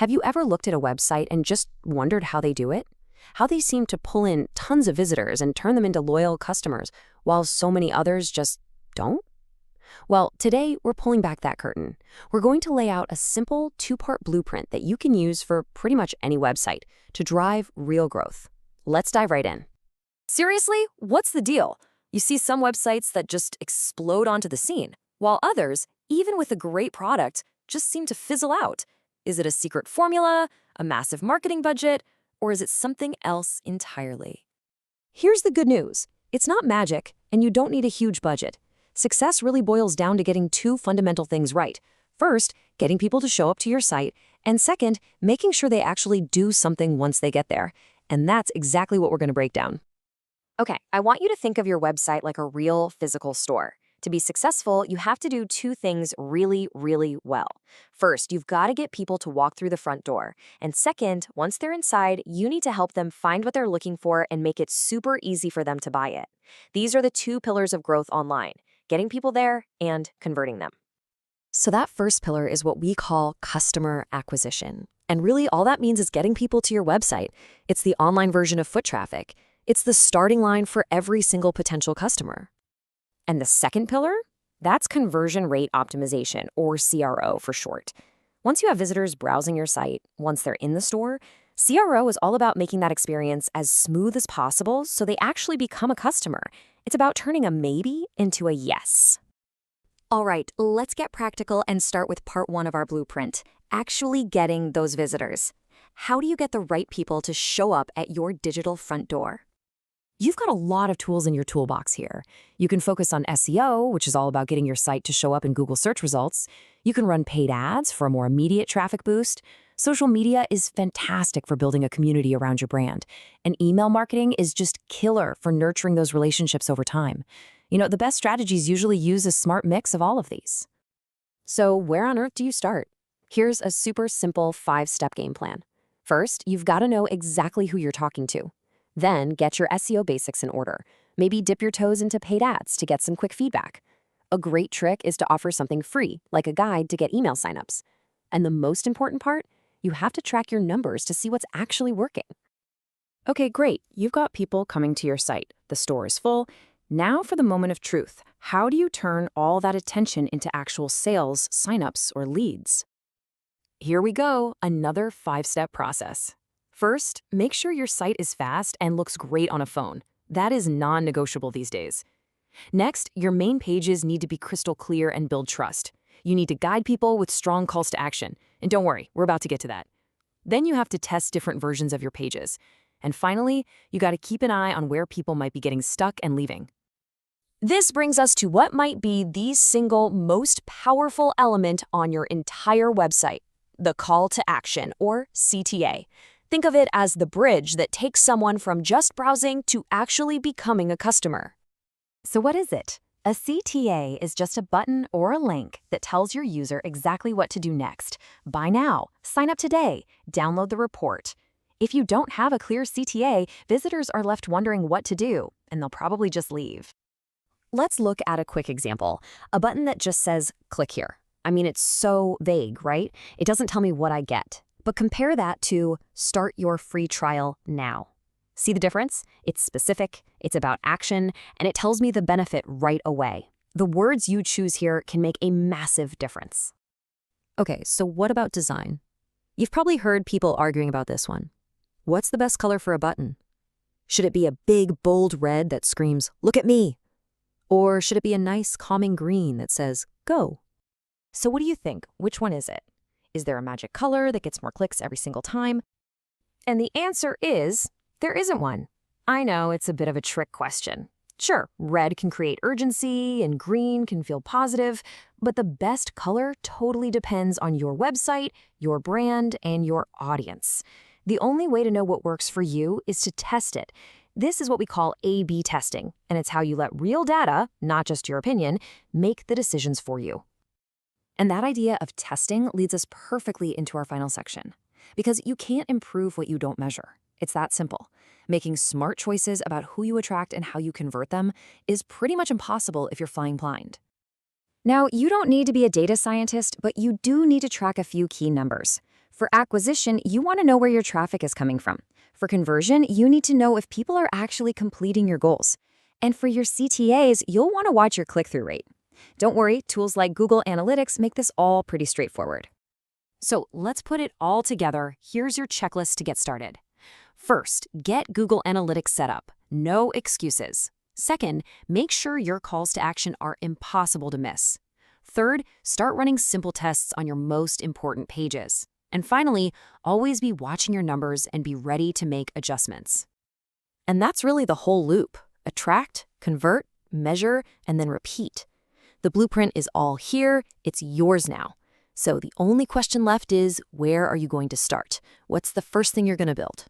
Have you ever looked at a website and just wondered how they do it? How they seem to pull in tons of visitors and turn them into loyal customers, while so many others just don't? Well, today we're pulling back that curtain. We're going to lay out a simple two-part blueprint that you can use for pretty much any website to drive real growth. Let's dive right in. Seriously, what's the deal? You see some websites that just explode onto the scene, while others, even with a great product, just seem to fizzle out. Is it a secret formula, a massive marketing budget, or is it something else entirely? Here's the good news. It's not magic, and you don't need a huge budget. Success really boils down to getting two fundamental things right. First, getting people to show up to your site, and second, making sure they actually do something once they get there. And that's exactly what we're going to break down. Okay, I want you to think of your website like a real physical store. To be successful, you have to do two things really, really well. First, you've got to get people to walk through the front door. And second, once they're inside, you need to help them find what they're looking for and make it super easy for them to buy it. These are the two pillars of growth online: getting people there and converting them. So that first pillar is what we call customer acquisition. And really, all that means is getting people to your website. It's the online version of foot traffic. It's the starting line for every single potential customer. And the second pillar? That's conversion rate optimization, or CRO for short. Once you have visitors browsing your site, once they're in the store, CRO is all about making that experience as smooth as possible so they actually become a customer. It's about turning a maybe into a yes. All right, let's get practical and start with part one of our blueprint, actually getting those visitors. How do you get the right people to show up at your digital front door? You've got a lot of tools in your toolbox here. You can focus on SEO, which is all about getting your site to show up in Google search results. You can run paid ads for a more immediate traffic boost. Social media is fantastic for building a community around your brand. And email marketing is just killer for nurturing those relationships over time. You know, the best strategies usually use a smart mix of all of these. So where on earth do you start? Here's a super simple 5-step game plan. First, you've got to know exactly who you're talking to. Then, get your SEO basics in order. Maybe dip your toes into paid ads to get some quick feedback. A great trick is to offer something free, like a guide to get email signups. And the most important part, you have to track your numbers to see what's actually working. Okay, great. You've got people coming to your site. The store is full. Now for the moment of truth. How do you turn all that attention into actual sales, signups, or leads? Here we go, another 5-step process. First, make sure your site is fast and looks great on a phone. That is non-negotiable these days. Next, your main pages need to be crystal clear and build trust. You need to guide people with strong calls to action. And don't worry, we're about to get to that. Then you have to test different versions of your pages. And finally, you got to keep an eye on where people might be getting stuck and leaving. This brings us to what might be the single most powerful element on your entire website: the call to action, or CTA. Think of it as the bridge that takes someone from just browsing to actually becoming a customer. So what is it? A CTA is just a button or a link that tells your user exactly what to do next. Buy now, sign up today, download the report. If you don't have a clear CTA, visitors are left wondering what to do, and they'll probably just leave. Let's look at a quick example. A button that just says, click here. I mean, it's so vague, right? It doesn't tell me what I get. But compare that to start your free trial now. See the difference? It's specific, it's about action, and it tells me the benefit right away. The words you choose here can make a massive difference. Okay, so what about design? You've probably heard people arguing about this one. What's the best color for a button? Should it be a big, bold red that screams, "Look at me"? Or should it be a nice, calming green that says, "Go"? So what do you think? Which one is it? Is there a magic color that gets more clicks every single time? And the answer is, there isn't one. I know it's a bit of a trick question. Sure, red can create urgency and green can feel positive, but the best color totally depends on your website, your brand, and your audience. The only way to know what works for you is to test it. This is what we call A/B testing, and it's how you let real data, not just your opinion, make the decisions for you. And that idea of testing leads us perfectly into our final section. Because you can't improve what you don't measure. It's that simple. Making smart choices about who you attract and how you convert them is pretty much impossible if you're flying blind. Now, you don't need to be a data scientist, but you do need to track a few key numbers. For acquisition, you want to know where your traffic is coming from. For conversion, you need to know if people are actually completing your goals. And for your CTAs, you'll want to watch your click-through rate. Don't worry, tools like Google Analytics make this all pretty straightforward. So let's put it all together. Here's your checklist to get started. First, get Google Analytics set up. No excuses. Second, make sure your calls to action are impossible to miss. Third, start running simple tests on your most important pages. And finally, always be watching your numbers and be ready to make adjustments. And that's really the whole loop. Attract, convert, measure, and then repeat. The blueprint is all here. It's yours now. So the only question left is, where are you going to start? What's the first thing you're going to build?